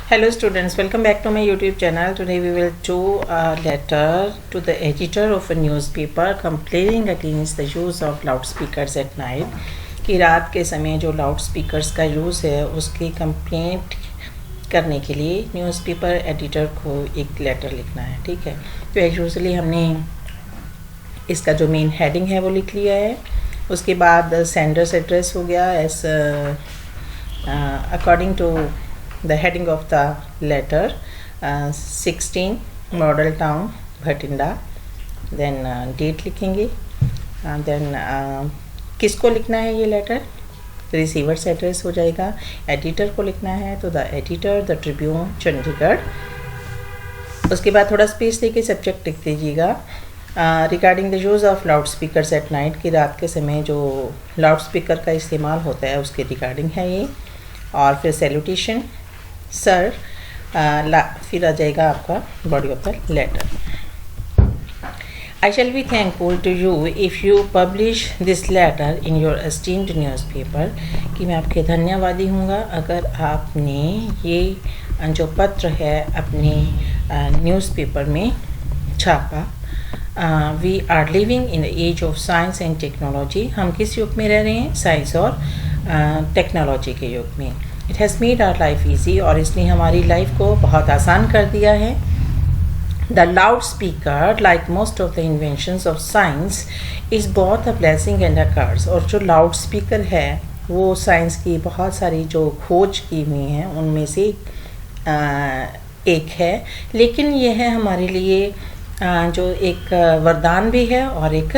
Hello students, welcome back to my YouTube channel. Today we will do a letter to the editor of a newspaper complaining against the use of loudspeakers at night. कि रात के समय जो loud speakers का use है उसकी complaint करने के लिए न्यूज़पेपर एडिटर को एक लेटर लिखना है। ठीक है, तो यूजुअली हमने इसका जो मेन हेडिंग है वो लिख लिया है। उसके बाद सेंडर्स एड्रेस हो गया as according to the heading of the letter 16 Model Town Bhatinda, then date लिखेंगे, then किसको लिखना है ये लेटर, रिसीवर्स एड्रेस हो जाएगा। एडिटर को लिखना है तो the editor the Tribune Chandigarh. उसके बाद थोड़ा स्पेस देके सब्जेक्ट लिख दीजिएगा regarding the use of loud speakers at night, कि रात के समय जो लाउड स्पीकर का इस्तेमाल होता है उसके रिगार्डिंग है ये। और फिर सैल्यूटेशन सर, फिर आ जाएगा आपका body of the letter. I shall be thankful to you if you publish this letter in your esteemed newspaper, कि मैं आपके धन्यवादी हूँगा अगर आपने ये जो पत्र है अपने न्यूज़पेपर में छापा। We are living in the age of science and technology, हम किस युग में रह रहे हैं, साइंस और टेक्नोलॉजी के युग में। It has made our life easy, और इसने हमारी लाइफ को बहुत आसान कर दिया है। The loud speaker like most of the inventions of science is both a blessing and a curse, और जो लाउड स्पीकर है वो साइंस की बहुत सारी जो खोज की हुई हैं उनमें से एक है, लेकिन यह है हमारे लिए जो एक वरदान भी है और एक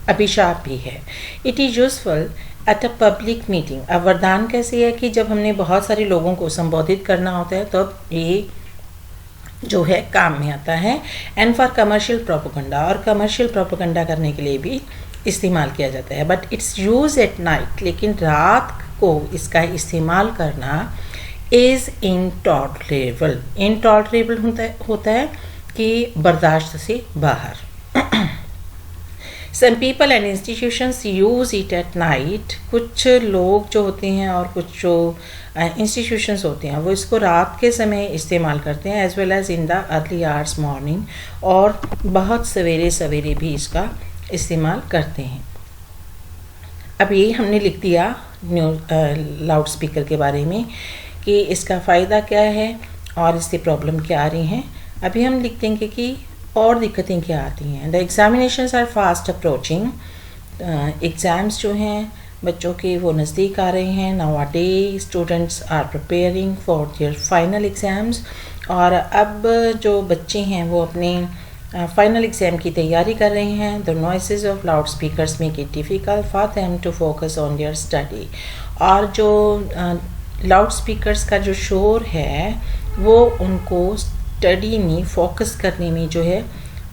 अभिशाप भी है। It is useful at a public meeting. अब वरदान कैसे है कि जब हमने बहुत सारे लोगों को संबोधित करना होता है तब ये जो है काम में आता है। एंड फॉर कमर्शियल प्रोपेगेंडा, और कमर्शियल प्रोपेगेंडा करने के लिए भी इस्तेमाल किया जाता है। But it's use at night, लेकिन रात को इसका इस्तेमाल करना इज़ इनटॉलरेबल। इनटॉलरेबल होता है कि बर्दाश्त से बाहर। Some people and institutions use it at night। कुछ लोग जो होते हैं और कुछ जो institutions होते हैं वो इसको रात के समय इस्तेमाल करते हैं, as well as in the early hours morning, और बहुत सवेरे सवेरे भी इसका इस्तेमाल करते हैं। अब ये हमने लिख दिया लाउड स्पीकर के बारे में कि इसका फ़ायदा क्या है और इससे प्रॉब्लम क्या आ रही हैं। अभी हम लिख देंगे कि और दिक्कतें क्या आती हैं। The examinations are fast approaching, exams जो हैं बच्चों के वो नज़दीक आ रहे हैं। Nowadays students are preparing for their final exams, और अब जो बच्चे हैं वो अपने फाइनल एग्ज़ाम की तैयारी कर रहे हैं। The noises of loud speakers make it difficult for them to focus on their study, और जो लाउड स्पीकर्स का जो शोर है वो उनको स्टडी में फोकस करने में जो है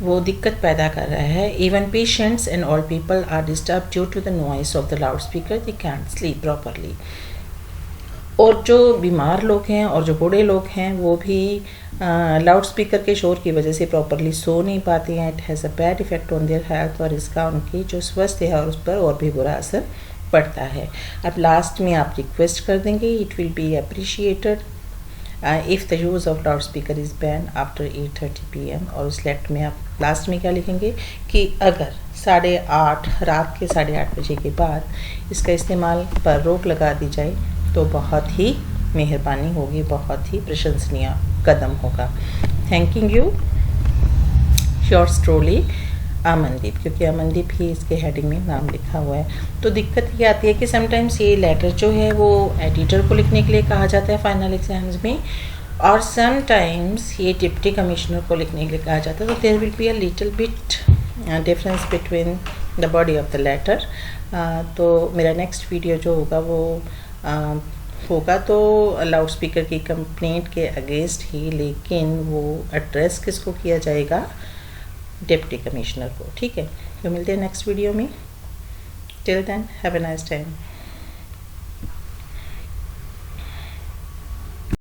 वो दिक्कत पैदा कर रहा है। Even patients and all people are disturb due to the noise of the loud speaker, they can't sleep properly. और जो बीमार लोग हैं और जो बूढ़े लोग हैं वो भी लाउड स्पीकर के शोर की वजह से प्रॉपरली सो नहीं पाते हैं। It has a bad effect on their health, और इसका उनकी जो स्वास्थ्य है उस पर और भी बुरा असर पड़ता है। अब लास्ट में आप रिक्वेस्ट कर देंगे, it will be appreciated if the use of loud speaker is ban after 8:30 PM। और उस लेटर में आप लास्ट में क्या लिखेंगे कि अगर 8:30 रात के 8:30 बजे के बाद इसका इस्तेमाल पर रोक लगा दी जाए तो बहुत ही मेहरबानी होगी, बहुत ही प्रशंसनीय कदम होगा। Thanking you, yours truly Amandeep, क्योंकि अमनदीप ही इसके हेडिंग में नाम लिखा हुआ है। तो दिक्कत ये आती है कि समटाइम्स ये लेटर जो है वो एडिटर को लिखने के लिए कहा जाता है फाइनल एग्जाम्स में, और समटाइम्स ये डिप्टी कमिश्नर को लिखने के लिए कहा जाता है। तो there will be a little bit difference between the body of the letter. तो मेरा नेक्स्ट वीडियो जो होगा वो होगा तो लाउड स्पीकर की कंप्लेंट के अगेंस्ट ही, लेकिन वो एड्रेस किसको किया जाएगा, डिप्टी कमिश्नर को। ठीक है, तो मिलते हैं नेक्स्ट वीडियो में। Till then have a nice time.